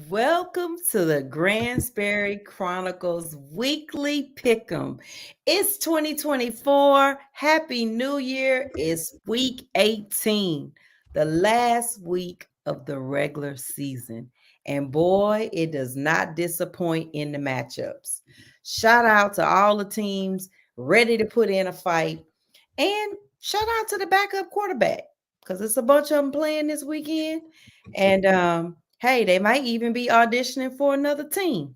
Welcome to the Gransberry Chronicles weekly Pickem. It's 2024. Happy New Year. It's week 18, the last week of the regular season. And boy, it does not disappoint in the matchups. Shout out to all the teams ready to put in a fight. And shout out to the backup quarterback because it's a bunch of them playing this weekend. And hey, they might even be auditioning for another team.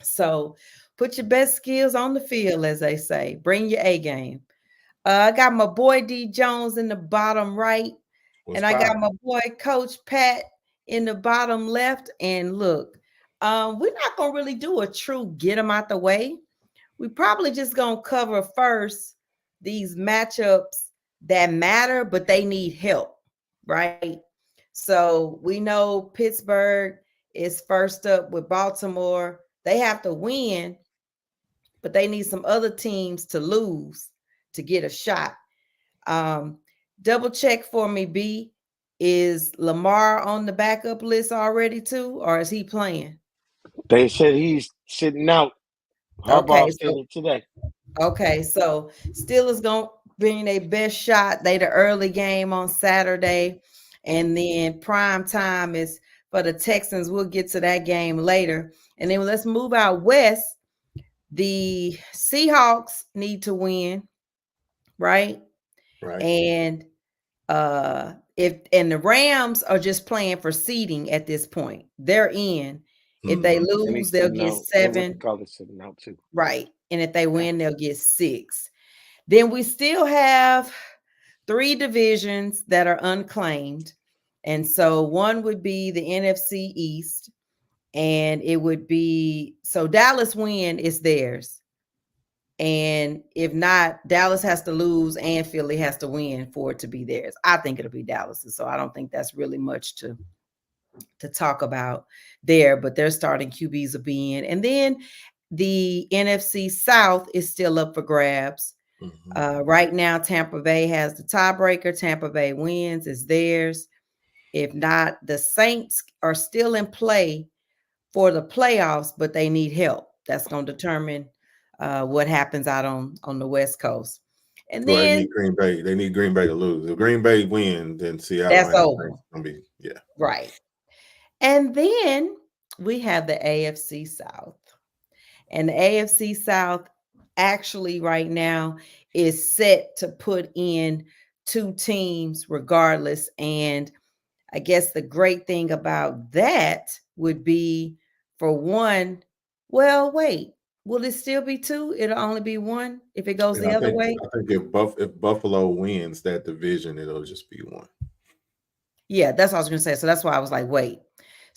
So put your best skills on the field, as they say. Bring your A game. I got my boy D Jones in the bottom right, Was and I got popping. my boy Coach Pat in the bottom left. And look, we're not gonna really do a true get them out the way. We probably just gonna cover first these matchups that matter, but they need help, right? So we know Pittsburgh is first up with Baltimore. They have to win, but they need some other teams to lose to get a shot. Um, Double check for me, B. Is Lamar on the backup list already too, or is he playing? They said he's sitting out. Okay, Harbaugh said so it today. Steelers gonna bring their best shot. They the early game on Saturday, and then prime time is for the Texans. We'll get to that game later, and then let's move out west. The Seahawks need to win, right? Right. And the Rams are just playing for seeding at this point. They're in. If they Mm-hmm. And lose, he's they'll sitting get out. And what they 7, call it, sitting out too. right? And if they Yeah. win, they'll get 6. Then we still have 3 divisions that are unclaimed. And so one would be the NFC East, and it would be so Dallas win is theirs. And if not, Dallas has to lose and Philly has to win for it to be theirs. I think it'll be Dallas. So I don't think that's really much to talk about there, but their starting QBs will be in. And then the NFC South is still up for grabs. Mm-hmm. Right now, Tampa Bay has the tiebreaker. Tampa Bay wins, is theirs. If not, the Saints are still in play for the playoffs, but they need help. That's going to determine what happens out on the West Coast. And Well, they then need Green Bay. They need Green Bay to lose. If Green Bay win, then Seattle that's and over. Saints gonna be Right. And then we have the AFC South. And the AFC South actually right now is set to put in 2 teams regardless. And I guess the great thing about that would be for one, well, wait, will it still be 2? It'll only be 1 if it goes Yeah. the I other think way. I think if Buffalo wins that division, it'll just be 1. Yeah, that's what I was going to say. So that's why I was like, wait.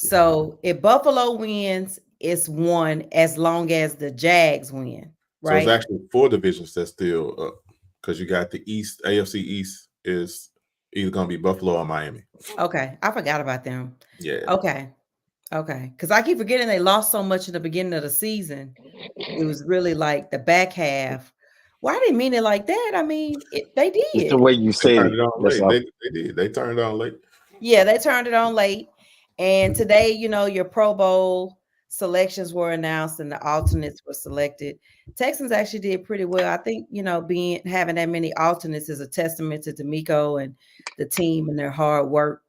Yeah. So if Buffalo wins, it's 1 as long as the Jags win, So it's right? actually 4 divisions that's still up because you got the East. AFC East is either gonna be Buffalo or Miami. Okay. I forgot about them. Yeah. Okay. Okay. Because I keep forgetting they lost so much in the beginning of the season. It was really like the back half. Why didn't mean it like that? I mean, they It's the did. way you They said turned it. it on That's late. all. They did. They turned it on late. Yeah, they turned it on late. And today, your Pro Bowl selections were announced and the alternates were selected. Texans actually did pretty well. I think, having that many alternates is a testament to D'Amico and the team and their hard work.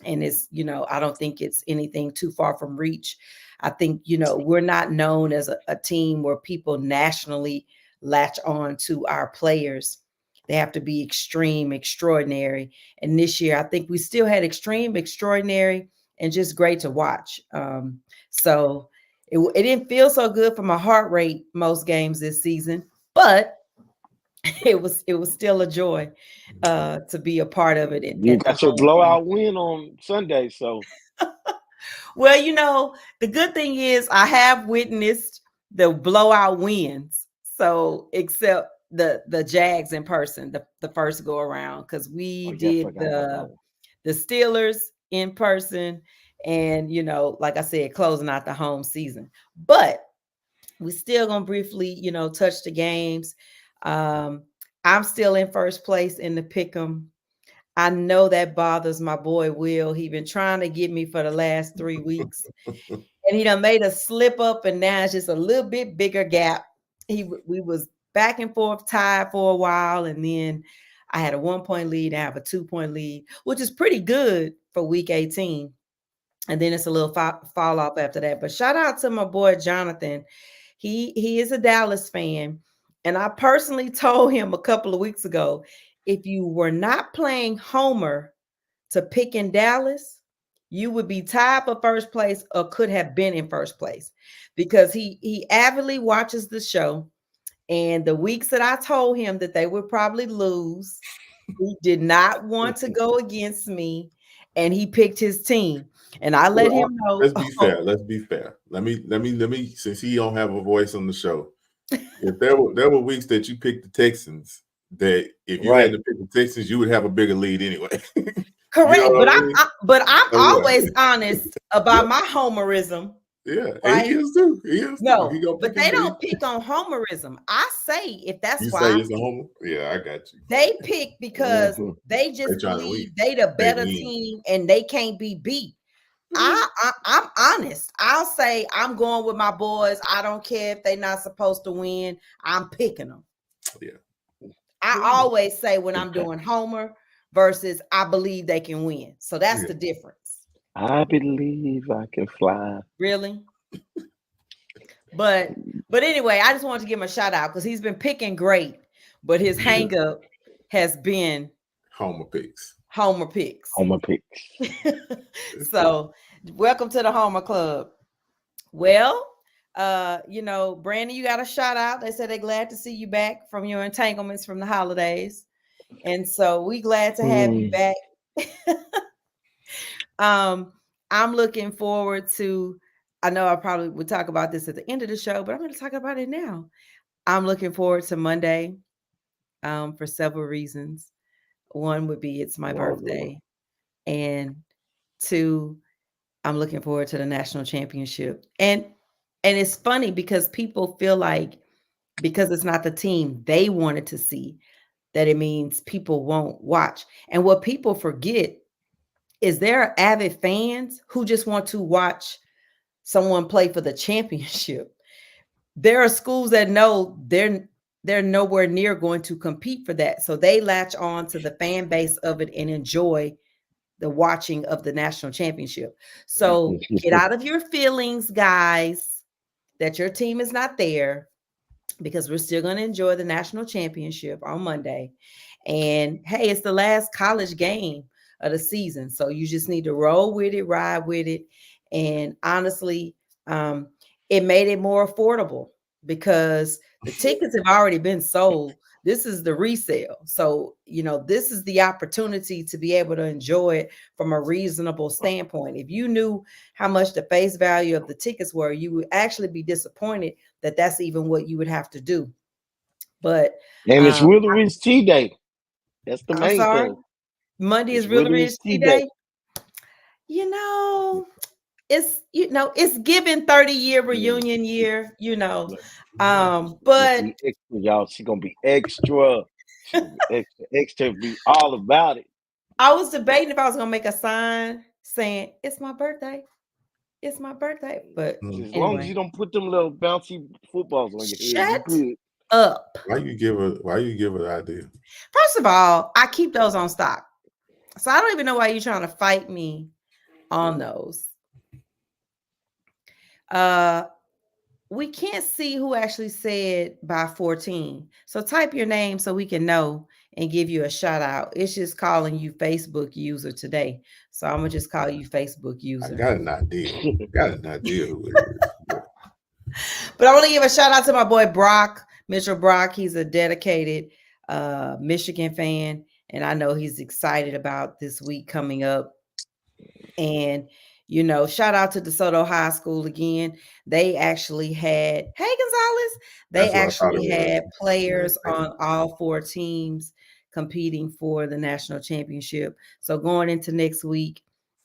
And it's, I don't think it's anything too far from reach. I think, we're not known as a team where people nationally latch on to our players. They have to be extreme, extraordinary. And this year, I think we still had extreme, extraordinary, and just great to watch. So it didn't feel so good for my heart rate most games this season, but it was still a joy to be a part of it You at the got your home game. blowout win on Sunday, so Well, the good thing is I have witnessed the blowout wins. So except the Jags in person, the first go around, because we oh yeah, I did forgot about that one. the Steelers in person, and like I said, closing out the home season. But we still gonna briefly, touch the games. Um, I'm still in first place in the Pickem. I know that bothers my boy Will. He been trying to get me for the last 3 weeks. And he done made a slip up, and now it's just a little bit bigger gap. We was back and forth tied for a while, and then I had a 1-point lead. I have a 2-point lead, which is pretty good for week 18. And then it's a little fall off after that. But shout out to my boy Jonathan. He is a Dallas fan, and I personally told him a couple of weeks ago, if you were not playing Homer to pick in Dallas, you would be tied for first place or could have been in first place, because he avidly watches the show. And the weeks that I told him that they would probably lose, he did not want to go against me, and he picked his team. And I let him know. Let's be fair. Let's be fair. Let me. Since he don't have a voice on the show, if there were weeks that you picked the Texans, that if you had to pick the Texans, you would have a bigger lead anyway. Correct, You know but I'm always honest about my homerism. Yeah, right? and he is too. No, He but they don't pick on homerism. I say if that's you why say it's a homer. Yeah, I got you. they pick because they just believe they the better team and they can't be beat. I'm honest. I'll say I'm going with my boys. I don't care if they're not supposed to win. I'm picking them. Yeah. I always say when I'm doing homer versus I believe they can win. So that's the difference. I believe I can fly. Really? But anyway, I just wanted to give him a shout out because he's been picking great, but his hang up has been Homer picks. Homer picks. So welcome to the Homer Club. Well, Brandon, you got a shout out. They said they're glad to see you back from your entanglements from the holidays. And so we glad to have you back. I'm looking forward to, I know I probably would talk about this at the end of the show, but I'm going to talk about it now. I'm looking forward to Monday for several reasons. One would be it's my birthday. And two, I'm looking forward to the national championship. And it's funny because people feel like because it's not the team they wanted to see, that it means people won't watch. And what people forget is there are avid fans who just want to watch someone play for the championship. There are schools that know they're nowhere near going to compete for that. So they latch on to the fan base of it and enjoy the watching of the national championship. So get out of your feelings, guys, that your team is not there, because we're still going to enjoy the national championship on Monday. And hey, it's the last college game of the season. So you just need to roll with it, ride with it. And honestly, it made it more affordable because the tickets have already been sold. This is the resale. So, this is the opportunity to be able to enjoy it from a reasonable standpoint. If you knew how much the face value of the tickets were, you would actually be disappointed that that's even what you would have to do. But it's Willie Ridge Tea Day. That's the main thing. Monday is Willie Ridge Tea Day. It's given 30-year reunion year, but extra, y'all, she's gonna be extra. Extra, be all about it. I was debating if I was gonna make a sign saying it's my birthday. It's my birthday. But as long as you don't put them little bouncy footballs on your head, you're good. Up. Why you give her the idea? First of all, I keep those on stock. So I don't even know why you're trying to fight me on those. We can't see who actually said by 14. So type your name so we can know and give you a shout out. It's just calling you Facebook user today. So I'm gonna just call you Facebook user. I got an idea who it is. But I want to give a shout out to my boy Brock, Mitchell Brock. He's a dedicated Michigan fan, and I know he's excited about this week coming up. And shout out to DeSoto High School again. They actually had, hey Gonzalez, they actually had players on all 4 teams competing for the national championship. So going into next week,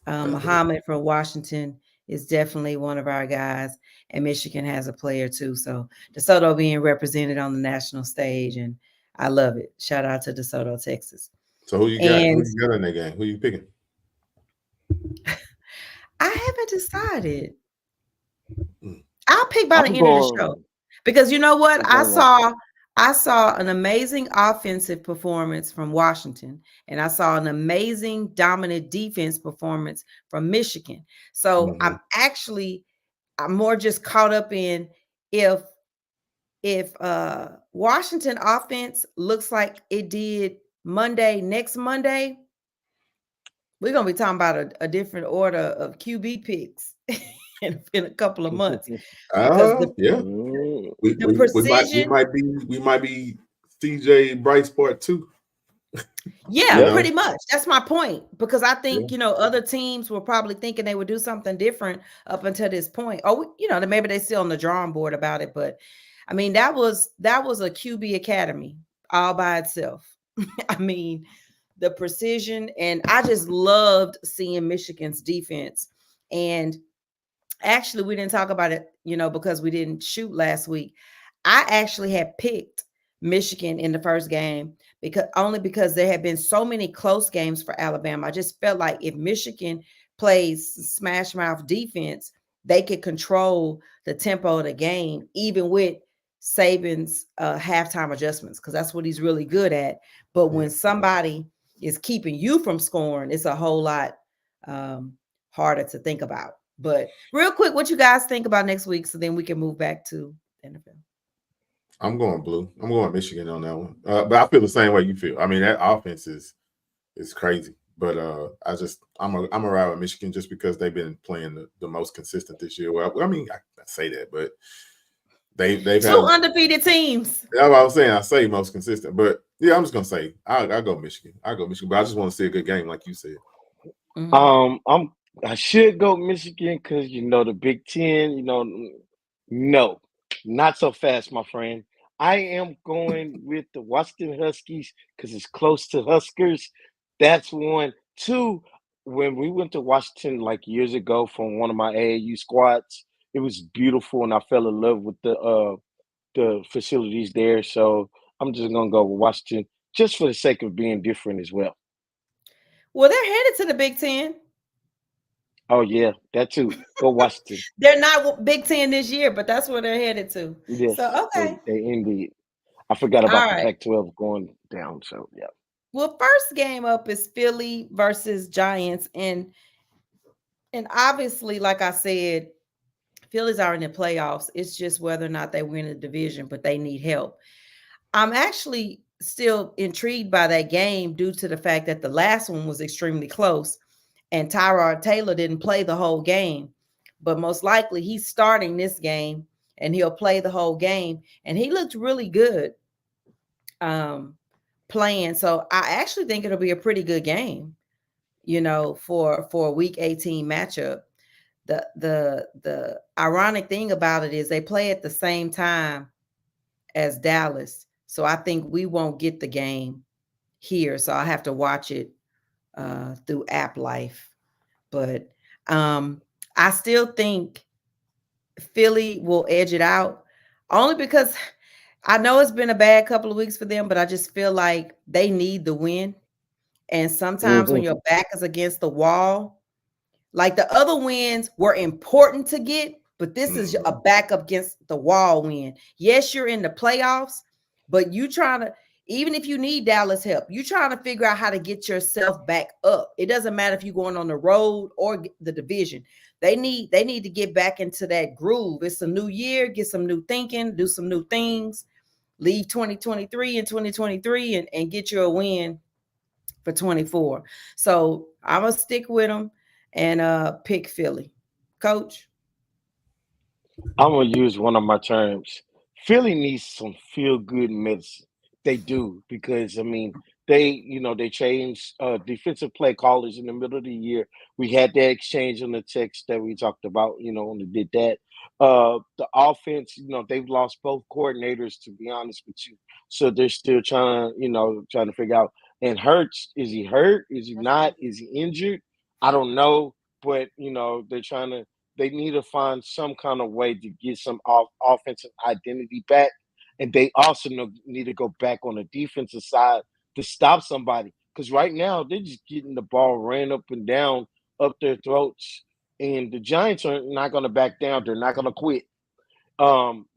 Muhammad from Washington is definitely one of our guys, and Michigan has a player too. So DeSoto being represented on the national stage, and I love it. Shout out to DeSoto, Texas. So who you got? Who And you got in that game? Who you picking? I haven't decided. Mm. I'll pick by the I'm end of the show going. because you know what? I'm I going. saw I saw an amazing offensive performance from Washington, and I saw an amazing dominant defense performance from Michigan. So Mm-hmm. I'm more just caught up in if Washington offense looks like it did next Monday, we're gonna be talking about a different order of QB picks in a couple of months because Yeah. Mm. the precision, We might be CJ Bryce part 2. You yeah, Yep. know? pretty much. That's my point because I Yeah. think other teams were probably thinking they would do something different up until this point. Or maybe they're still on the drawing board about it, but I mean that was a QB academy all by itself. I mean, the precision, and I just loved seeing Michigan's defense. And actually, we didn't talk about it, because we didn't shoot last week. I actually had picked Michigan in the first game because there had been so many close games for Alabama. I just felt like if Michigan plays smash mouth defense, they could control the tempo of the game, even with Saban's halftime adjustments, because that's what he's really good at. But when somebody is keeping you from scoring, it's a whole lot harder to think about. But real quick, what you guys think about next week, so then we can move back to the NFL. I'm going blue. I'm going Michigan on that one. But I feel the same way you feel. I mean, that offense is crazy. But I'm a ride with Michigan just because they've been playing the most consistent this year. Well, I mean, I say that, but they've Two had. undefeated teams. That's what I was saying. I say most consistent, but yeah, I'm just gonna say I go Michigan. I go Michigan, but I just want to see a good game, like you said. Mhm. I should go Michigan because the Big Ten. No, not so fast, my friend. I am going with the Washington Huskies because it's close to Huskers. That's one. Two, when we went to Washington like years ago from one of my AAU squads, it was beautiful, and I fell in love with the facilities there. So I'm just gonna go with Washington just for the sake of being different as well. Well, they're headed to the Big Ten. Oh yeah, that too. Go Washington. They're not Big Ten this year, but that's where they're headed to. Yes, So, okay. they indeed. I forgot All about the right. Pac-12 going down. So yeah. Well, first game up is Philly versus Giants. And obviously, like I said, Phillies are in the playoffs. It's just whether or not they win the division, but they need help. I'm actually still intrigued by that game due to the fact that the last one was extremely close and Tyrod Taylor didn't play the whole game. But most likely he's starting this game and he'll play the whole game. And he looked really good playing. So I actually think it'll be a pretty good game, for a week 18 matchup. The ironic thing about it is they play at the same time as Dallas. So I think we won't get the game here. So I have to watch it through App Life. But I still think Philly will edge it out only because I know it's been a bad couple of weeks for them, but I just feel like they need the win. And sometimes when Hmm. your back is against the wall, like the other wins were important to get, but this is a back up against the wall win. Yes, you're in the playoffs, but you trying to, even if you need Dallas help, you trying to figure out how to get yourself back up. It doesn't matter if you're going on the road or the division. They need to get back into that groove. It's a new year, get some new thinking, do some new things, leave 2023 and 2023 and get you a win for 24. So I'm gonna stick with them and pick Philly. Coach. I'm gonna use one of my terms. Philly needs some feel good medicine. They do because they changed defensive play callers in the middle of the year. We had that exchange on the text that we talked about. When they did that. The offense, they've lost both coordinators. To be honest with you, so they're still trying to figure out. And Hurts, is he hurt? Is he not? Is he injured? I don't know, but they're trying to they need to find some kind of way to get some offensive identity back. And they also need to go back on the defensive side to stop somebody because right now they're just getting the ball ran up and down up their throats, and the Giants are not going to back down. They're not going to quit,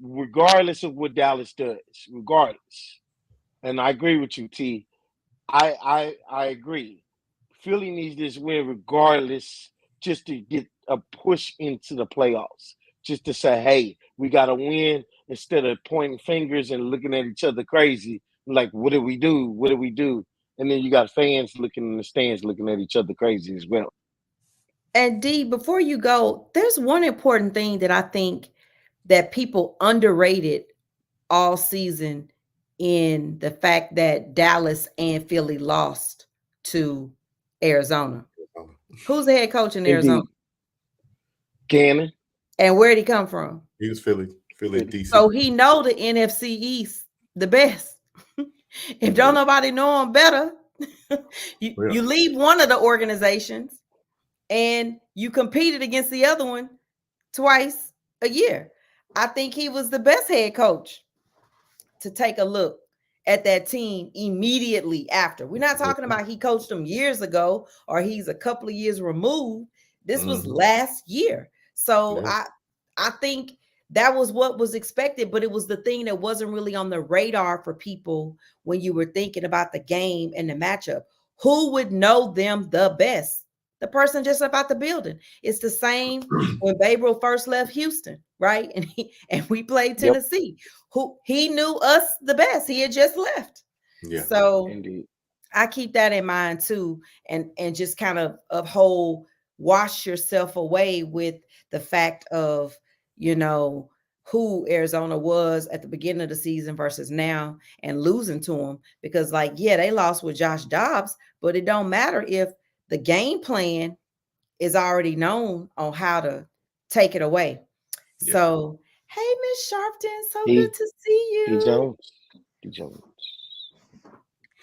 regardless of what Dallas does. Regardless, and I agree with you, T. I agree. Philly needs this win regardless, just to get a push into the playoffs. Just to say, hey, we got to win instead of pointing fingers and looking at each other crazy. Like, what did we do? What did we do? And then you got fans looking in the stands, looking at each other crazy as well. And D, before you go, there's one important thing that I think that people underrated all season in the fact that Dallas and Philly lost to Arizona. Who's the head coach in Arizona? Indeed. Gannon. And where did he come from? He was Philly DC. So he know the NFC East the best. If don't nobody know him better, you leave one of the organizations and you competed against the other one twice a year. I think he was the best head coach to take a look at that team immediately after. We're not talking about he coached them years ago or he's a couple of years removed. This was last year. So I think that was what was expected, but it was the thing that wasn't really on the radar for people when you were thinking about the game and the matchup. Who would know them the best? The person just about the building. It's the same when Babe Ruth first left Houston, right? And we played Tennessee. Who he knew us the best. He had just left. Yeah. So indeed. I keep that in mind too, and just kind of wash yourself away with the fact of, you know, who Arizona was at the beginning of the season versus now and losing to them. Because like, yeah, they lost with Josh Dobbs, but it don't matter if the game plan is already known on how to take it away. Yeah. So, hey, Miss Sharpton, so good to see you. D Jones.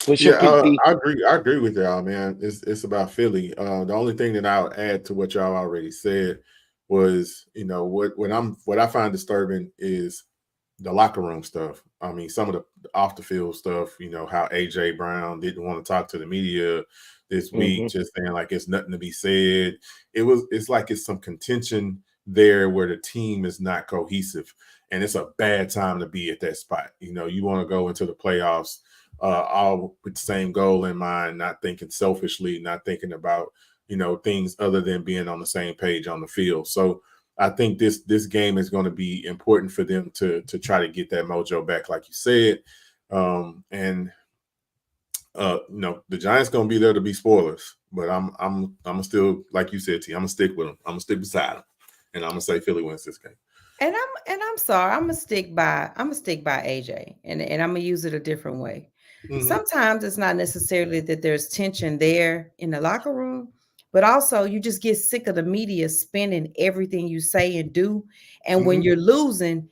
I agree with y'all, man. It's about Philly. The only thing that I would add to what y'all already said was, you know, what I find disturbing is the locker room stuff. I mean, some of the off the field stuff, you know, how AJ Brown didn't want to talk to the media this week, just saying like it's nothing to be said. It's like it's some contention there where the team is not cohesive, and it's a bad time to be at that spot. You know, you want to go into the playoffs all with the same goal in mind, not thinking selfishly, not thinking about, you know, things other than being on the same page on the field. So I think this game is going to be important for them to try to get that mojo back, like you said. You know, the Giants going to be there to be spoilers, but I'm still, like you said, T, I'm gonna stick with them. I'm gonna stick beside them, and I'm gonna say Philly wins this game. And I'm sorry, I'm gonna stick by AJ, and I'm gonna use it a different way. Sometimes it's not necessarily that there's tension there in the locker room, but also you just get sick of the media spinning everything you say and do. And when you're losing,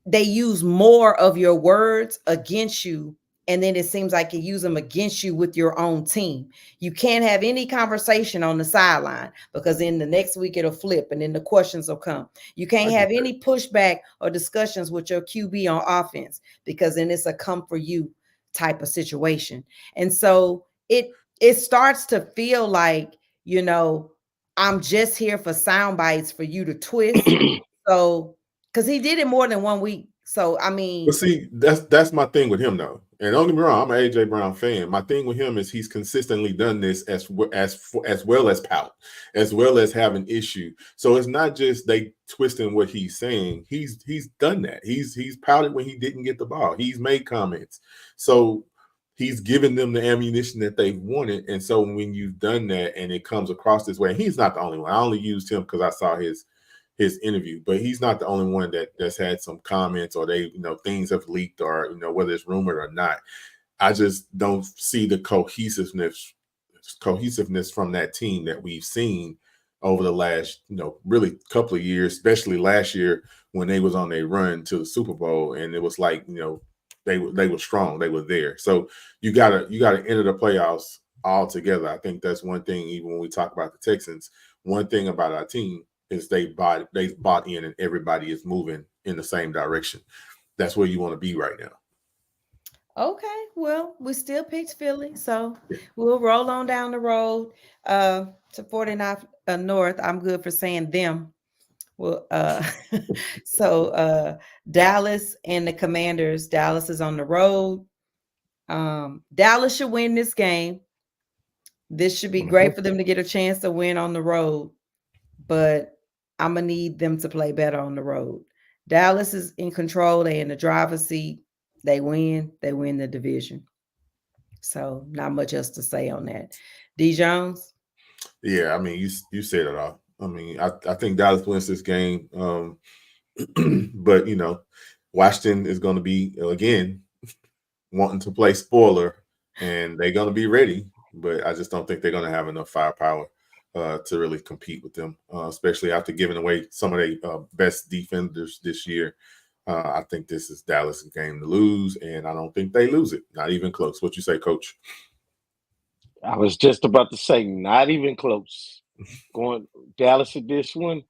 they use more of your words against you. And then it seems like you use them against you with your own team. You can't have any conversation on the sideline because in the next week it'll flip and then the questions will come. You can't have any pushback or discussions with your QB on offense because then it's a come for you type of situation. And so it starts to feel like, you know, I'm just here for sound bites for you to twist. So, because he did it more than 1 week. So, I mean, but see, that's my thing with him though. And don't get me wrong, I'm an AJ Brown fan. My thing with him is he's consistently done this as well as pout, as well as have an issue. So it's not just they twisting what he's saying. He's done that. He's pouted when he didn't get the ball. He's made comments. So he's given them the ammunition that they wanted. And so when you've done that and it comes across this way, he's not the only one. I only used him because I saw his interview, but he's not the only one that's had some comments or they, you know, things have leaked or, you know, whether it's rumored or not. I just don't see the cohesiveness from that team that we've seen over the last, you know, really couple of years, especially last year when they was on their run to the Super Bowl. And it was like, you know, they were strong. They were there. So you gotta enter the playoffs all together. I think that's one thing, even when we talk about the Texans, one thing about our team is they've bought in and everybody is moving in the same direction. That's where you want to be right now. Okay, well, we still picked Philly, so we'll roll on down the road to 49 North. I'm good for saying them. Well, so Dallas and the Commanders. Dallas is on the road. Dallas should win this game. This should be great for them to get a chance to win on the road, but I'm gonna need them to play better on the road. Dallas is in control. They in the driver's seat. They win. They win the division. So not much else to say on that. D Jones. Yeah, I mean, you said it all. I mean, I think Dallas wins this game, but Washington is going to be again wanting to play spoiler, and they're going to be ready. But I just don't think they're going to have enough firepower to really compete with them, especially after giving away some of their best defenders this year. I think this is Dallas' game to lose, and I don't think they lose it. Not even close. What you say, Coach? I was just about to say, not even close. Going Dallas at this one,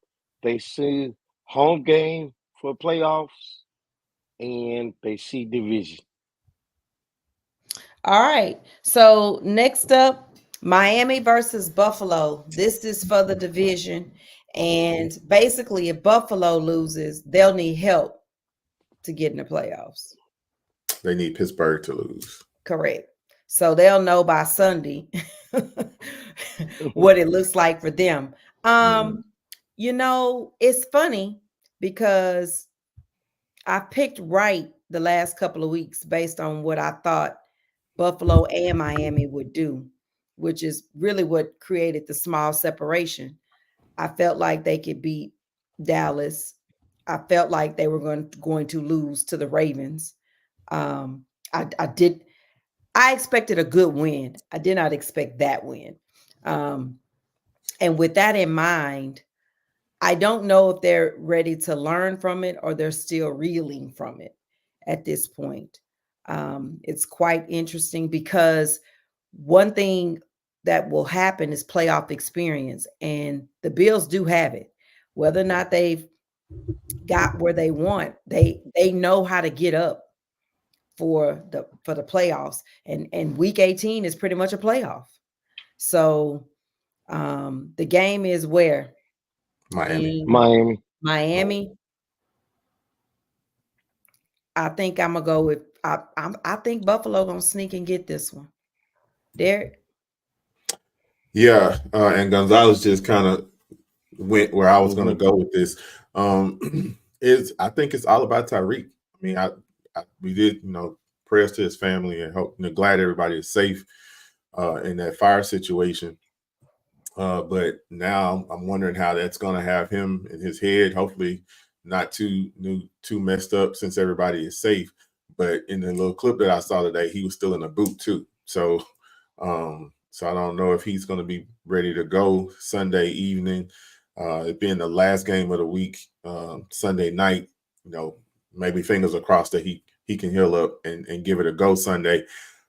they see home game for playoffs, and they see division. All right. So next up, Miami versus Buffalo. This is for the division. And basically, if Buffalo loses, they'll need help to get in the playoffs. They need Pittsburgh to lose. Correct. So they'll know by Sunday what it looks like for them. It's funny because I picked right the last couple of weeks based on what I thought Buffalo and Miami would do, which is really what created the small separation. I felt like they could beat Dallas. I felt like they were going to lose to the Ravens. I expected a good win. I did not expect that win. And with that in mind, I don't know if they're ready to learn from it or they're still reeling from it at this point. It's quite interesting because one thing that will happen is playoff experience, and the Bills do have it. Whether or not they've got where they want, they know how to get up for the playoffs, and week 18 is pretty much a playoff. So the game is where? Miami. I think I'm gonna go with I think Buffalo gonna sneak and get this one. Derek. Yeah, and Gonzalez just kind of went where I was going to go with this. I think it's all about Tyreek. I mean, we did prayers to his family and hope glad everybody is safe in that fire situation. But now I'm wondering how that's going to have him in his head. Hopefully, not too messed up since everybody is safe. But in the little clip that I saw today, he was still in a boot too. So I don't know if he's going to be ready to go Sunday evening. It being the last game of the week, Sunday night, maybe fingers are crossed that he can heal up and give it a go Sunday.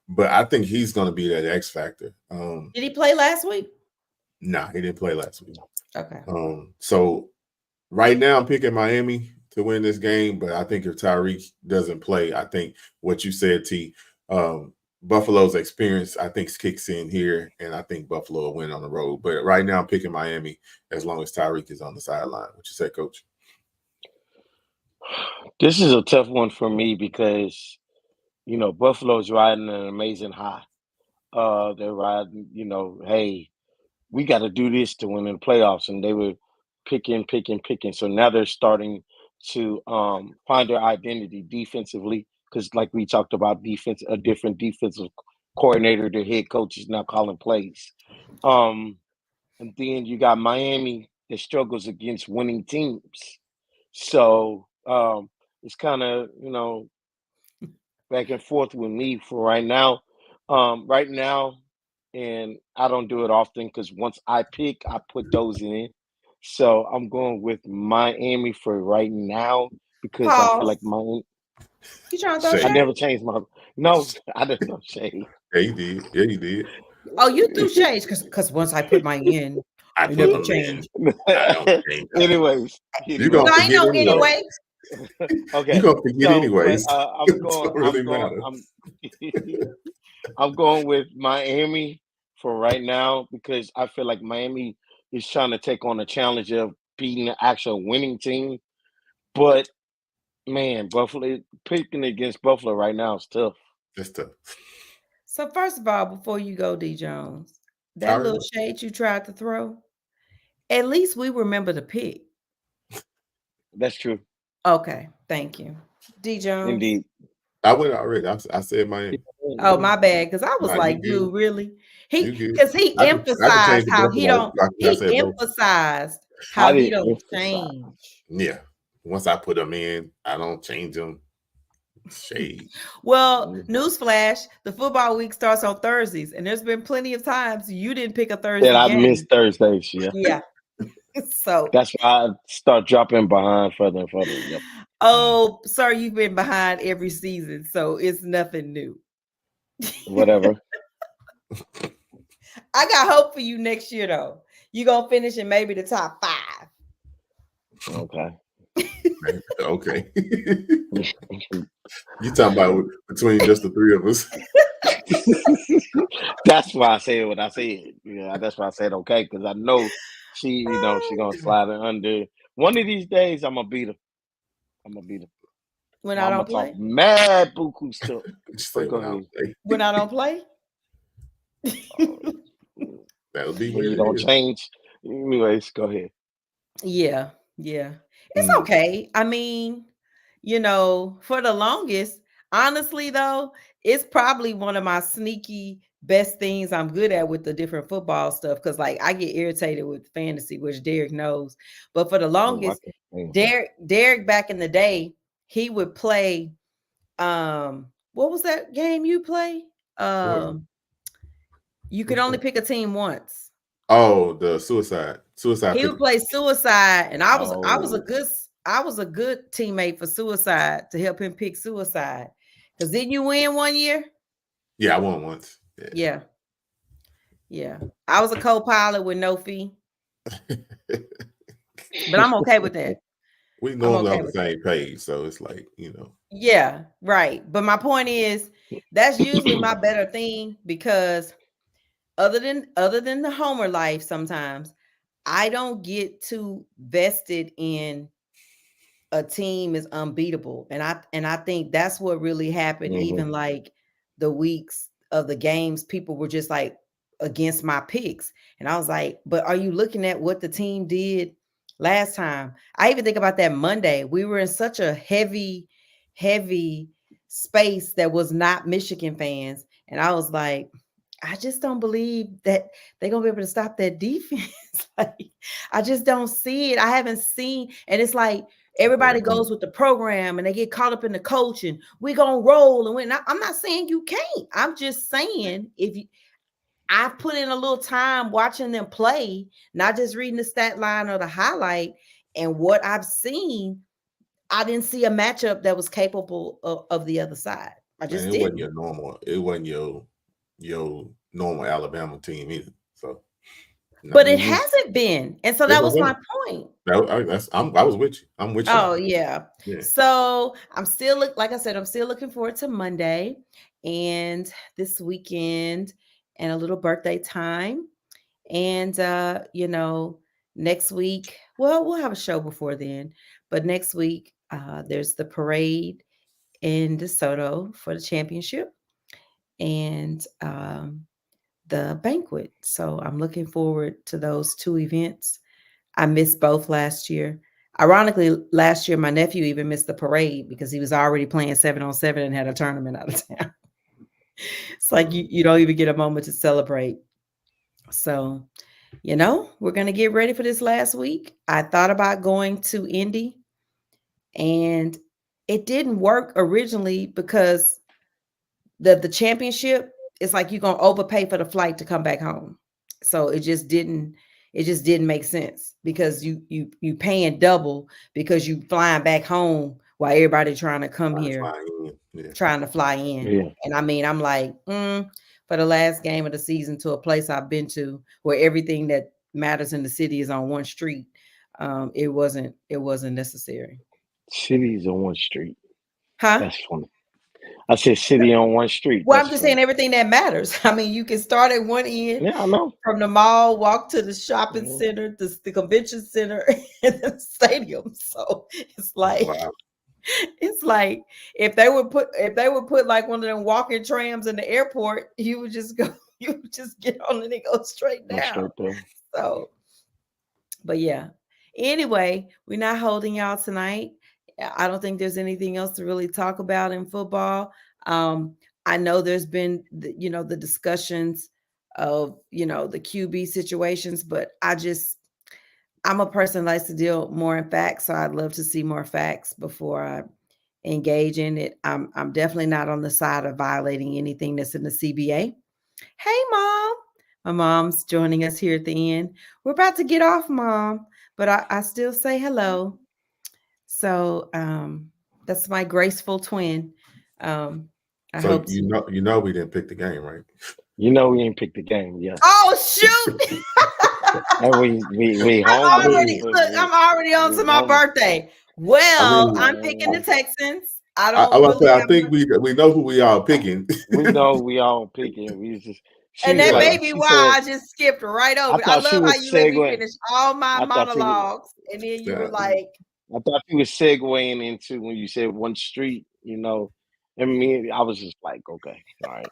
But I think he's going to be that X factor. Did he play last week? Nah, he didn't play last week. Okay. So right now I'm picking Miami to win this game, but I think if Tyreek doesn't play, I think what you said, T, Buffalo's experience, I think, kicks in here, and I think Buffalo will win on the road. But right now I'm picking Miami as long as Tyreek is on the sideline. What you say, Coach? This is a tough one for me because, Buffalo's riding an amazing high. They're riding, hey, we got to do this to win in the playoffs. And they were picking. So now they're starting to find their identity defensively because, like we talked about, a different defensive coordinator, the head coach is now calling plays. And then you got Miami that struggles against winning teams. So it's kind of, back and forth with me for right now. And I don't do it often because once I pick, I put those in. So I'm going with Miami for right now because I feel like Miami. You trying to throw I never changed my. No, I didn't know shade. Yeah, you did. Yeah, you did. Oh, you threw shades because once I put mine in, I never change. Anyways, you're gonna I know anyway. You Okay, gonna forget so but anyways. I'm It going. don't really matter. I'm going with Miami for right now because I feel like Miami is trying to take on the challenge of beating the actual winning team. But man, Buffalo picking against Buffalo right now is tough. That's tough. So first of all, before you go, D Jones, I that already little know. shade you tried to throw, at least we remember the pick. That's true, Okay, thank you. D Jones. indeed. I went already. I said Miami. Oh, my bad. Because I was Nah, you like, good. dude, really? You He good. because he I could change emphasized the how he Buffalo. don't Like I he said, both. emphasized I how he didn't don't emphasize. change. Yeah. Once I put them in, I don't change them. Shade. Well, Mhm. newsflash, the football week starts on Thursdays, and there's been plenty of times you didn't pick a That Thursday I missed game. Thursdays. Yeah, Yeah. So, that's why I start dropping behind further and further. Yep. oh, sir, you've been behind every season, so it's nothing new. Whatever. I got hope for you next year, though. You're going to finish in maybe the top 5. Okay. Okay. You talking about between just the three of us? That's why I said what I said. Yeah, that's why I said okay because I know she gonna slide it under. One of these days, I'm gonna beat her. I'm gonna beat her. When And I I'm gonna don't talk play? mad buku stuff. Just But say go what I'll ahead. say. When I don't play? Uh, That'll be when what you it don't is. change, anyways, go ahead. Yeah, yeah. It's Mm. okay. I mean, for the longest, honestly though, it's probably one of my sneaky best things I'm good at with the different football stuff because like I get irritated with fantasy, which Derek knows. But for the Oh, I longest, can stand. Derek back in the day, he would play what was that game you play? What? You could Which only one? pick a team once. Oh, the suicide He would picker. play suicide, and Oh, I was a good teammate for suicide to help him pick suicide. Because didn't you win one year? Yeah, I won once. Yeah, yeah. I was a co-pilot with no fee, but I'm okay with that. We I'm normally okay on the with that. same page, so it's like Yeah, right. But my point is that's usually my better thing because other than the homer life, sometimes I don't get too vested in a team is unbeatable. And I think that's what really happened. hmm Even like the weeks of the games, people were just like against my picks. And I was like, but are you looking at what the team did last time? I even think about that Monday. We were in such a heavy space that was not Michigan fans. And I was like, I just don't believe that they're gonna be able to stop that defense. Like, I just don't see it. I haven't seen, and it's like everybody goes with the program and they get caught up in the coach and we're gonna roll and win. I'm not saying you can't. I'm just saying if you I've put in a little time watching them play, not just reading the stat line or the highlight, and what I've seen, I didn't see a matchup that was capable of the other side. I man, just it wasn't didn't. your normal. It wasn't your normal Alabama team either. So no, But it hmm hasn't been. And so it that was my wasn't. point. I was with you. I'm with you on Oh that. yeah. Yeah. So I'm still like I said, I'm still looking forward to Monday and this weekend and a little birthday time. And next week, well, we'll have a show before then, but next week there's the parade in DeSoto for the championship and the banquet. So I'm looking forward to those two events. I missed both last year. Ironically, last year my nephew even missed the parade because he was already playing 7-on-7 and had a tournament out of town. It's like you don't even get a moment to celebrate. So, we're gonna get ready for this last week. I thought about going to Indy and it didn't work originally because the championship is like you're gonna overpay for the flight to come back home. So it just didn't make sense because you paying double because you flying back home while everybody trying to come Trying to here fly in. Yeah. trying to fly in. Yeah. And I mean, I'm like, for the last game of the season to a place I've been to where everything that matters in the city is on one street. It wasn't necessary. City's on one street. Huh? That's funny. I said city on one street. Well, That's I'm just funny. saying everything that matters. I mean, you can start at one end Yeah, I know. from the mall, walk to the shopping Mhm. center, the convention center, and the stadium. So it's like Wow. it's like if they would put like one of them walking trams in the airport, you would just go, you would just get on and it go straight Go down. straight there. So, but yeah. Anyway, we're not holding y'all tonight. I don't think there's anything else to really talk about in football. I know there's been the discussions of the QB situations, but I'm a person that likes to deal more in facts, so I'd love to see more facts before I engage in it. I'm definitely not on the side of violating anything that's in the CBA. Hey, Mom. My mom's joining us here at the end. We're about to get off, Mom, but I still say hello. So that's my graceful twin. I So hope you know we didn't pick the game, right? You know we ain't picked the game, yeah. Oh shoot! And we home with I'm already on to my birthday. Well, I'm picking the Texans. I don't I really I have think we know who we are picking. We know we all picking. We just and she's that like may be she why said I just skipped right I over it. I thought she love how was you let me segueing. finish all my I thought she was monologues, and then you were Yeah. like, I thought she was segueing into when you said one street, I mean, I was just like, okay, all right.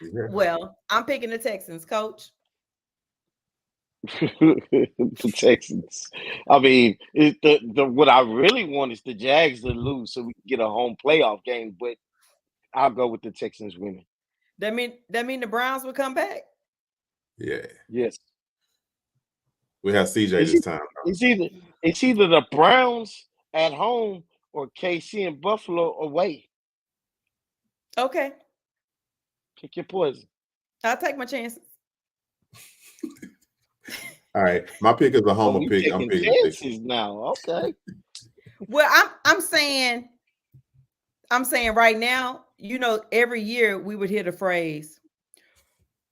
Yeah. well, I'm picking the Texans, coach. The Texans. I mean, what I really want is the Jags to lose so we can get a home playoff game, but I'll go with the Texans winning. That mean the Browns would come back? Yeah. Yes. We have CJ It's, this e- time. it's either the Browns at home or KC and Buffalo away. Okay. Pick your poison. I'll take my chances. All right. My pick is a Oh, homer we pick. I'm taking picking the Texans. chances now. Okay. Well, I'm saying right now, every year we would hear the phrase,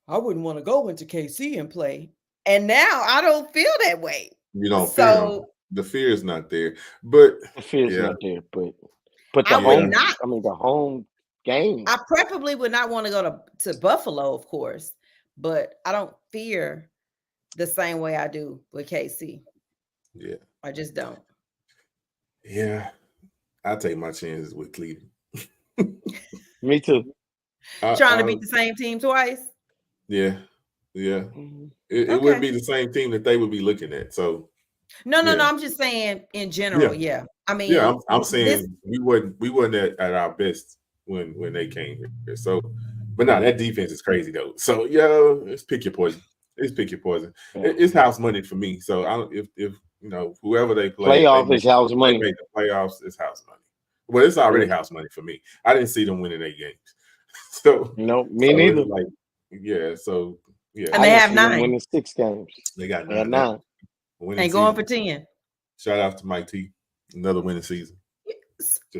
I wouldn't want to go into KC and play. And now I don't feel that way. You don't fear them. The fear is not there. But The fear's yeah. not there, but the I would home not. I mean the home game. I preferably would not want to go to Buffalo, of course, but I don't fear the same way I do with KC. Yeah. I just don't. Yeah. I take my chances with Cleveland. Me too. Trying to beat the same team twice. Yeah. Yeah. Mm-hmm. It wouldn't be the same team that they would be looking at. So no, I'm just saying in general. Yeah. I mean, yeah, I'm saying we wasn't at our best when they came here. So, but no, that defense is crazy though. So let's pick your poison. Let's pick your poison. It's house money for me. So I don't if whoever they play, playoff is house money. They make the playoffs. It's house money. Well, it's already house money for me. I didn't see them winning 8 games. So no, me neither. Like so and they have 9. Winning 6 games. They got 9. And going for 10. Shout out to Mike T. Another winning season.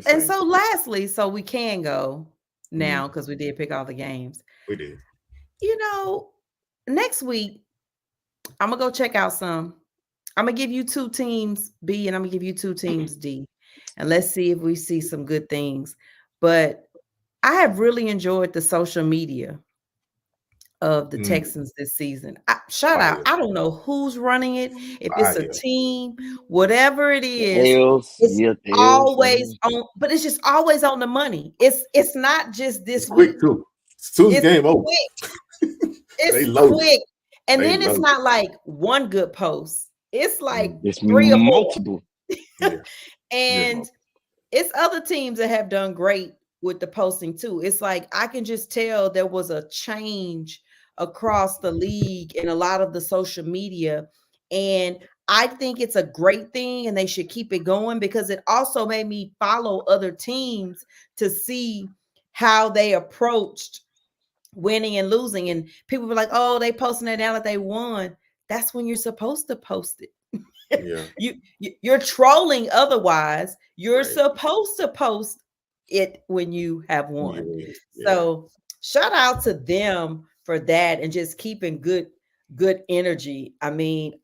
And so lastly, so we can go now because we did pick all the games. We did. Next week, I'm going to go check out some. I'm going to give you 2 teams B and I'm going to give you 2 teams D. And let's see if we see some good things. But I have really enjoyed the social media of the Texans this season. Shout out. I don't know who's running it. If it's a team, whatever it is, it's always on, but it's just always on the money. It's not just this week. Quick too. Soon as game over. It's quick. And then it's not like one good post. It's like it's 3 or 4. Multiple. And it's other teams that have done great with the posting too. It's like I can just tell there was a change across the league and a lot of the social media. And I think it's a great thing and they should keep it going because it also made me follow other teams to see how they approached winning and losing. And people were like, oh, they posting it now that they won. That's when you're supposed to post it. Yeah. You're trolling otherwise. You're supposed to post it when you have won. Yeah. So shout out to them for that and just keeping good energy. I mean,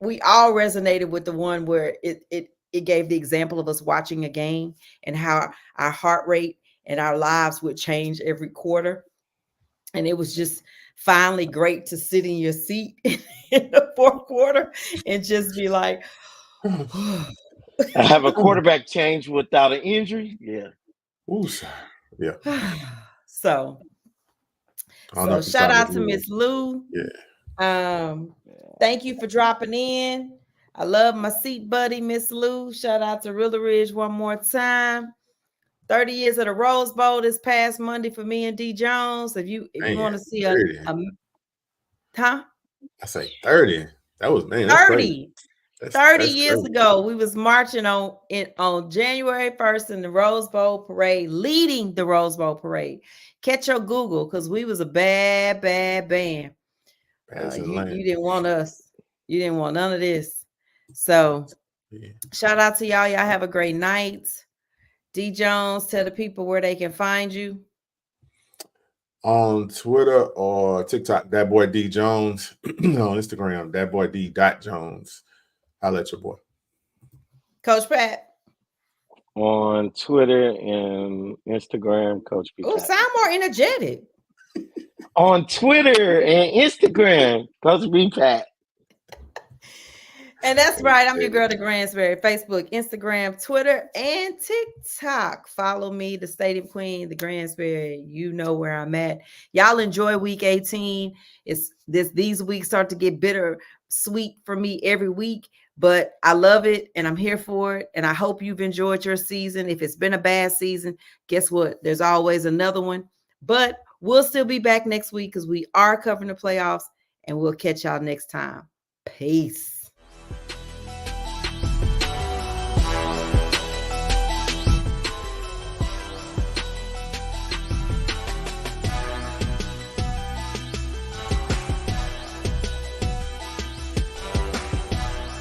we all resonated with the one where it it gave the example of us watching a game and how our heart rate and our lives would change every quarter. And it was just finally great to sit in your seat in the fourth quarter and just be like, Have a quarterback change without an injury. Yeah. Ooh, yeah. So I don't know if shout it's out to Miss Lou. Yeah. Thank you for dropping in. I love my seat buddy, Miss Lou. Shout out to Rilla Ridge one more time. 30 years of the Rose Bowl this past Monday for me and D Jones. If you want to see a huh? I say 30. That was, man, that's 30. crazy. 30 years ago, we was marching on January 1st in the Rose Bowl parade, leading the Rose Bowl parade. Catch your Google, because we was a bad band. You didn't want us. You didn't want none of this. So shout out to y'all. Y'all have a great night. D Jones, tell the people where they can find you. On Twitter or TikTok, that boy D Jones. On Instagram, that boy D.Jones. I'll let your boy. Coach Pat. On Twitter and Instagram, Coach P. Oh, sound more energetic. On Twitter and Instagram, Coach B. Pat. And that's right. I'm your girl, the Gransberry. Facebook, Instagram, Twitter, and TikTok. Follow me, the Stadium Queen, the Gransberry. You know where I'm at. Y'all enjoy week 18. These weeks start to get bitter sweet for me every week, but I love it and I'm here for it. And I hope you've enjoyed your season. If it's been a bad season, guess what? There's always another one. But we'll still be back next week because we are covering the playoffs, and we'll catch y'all next time. Peace.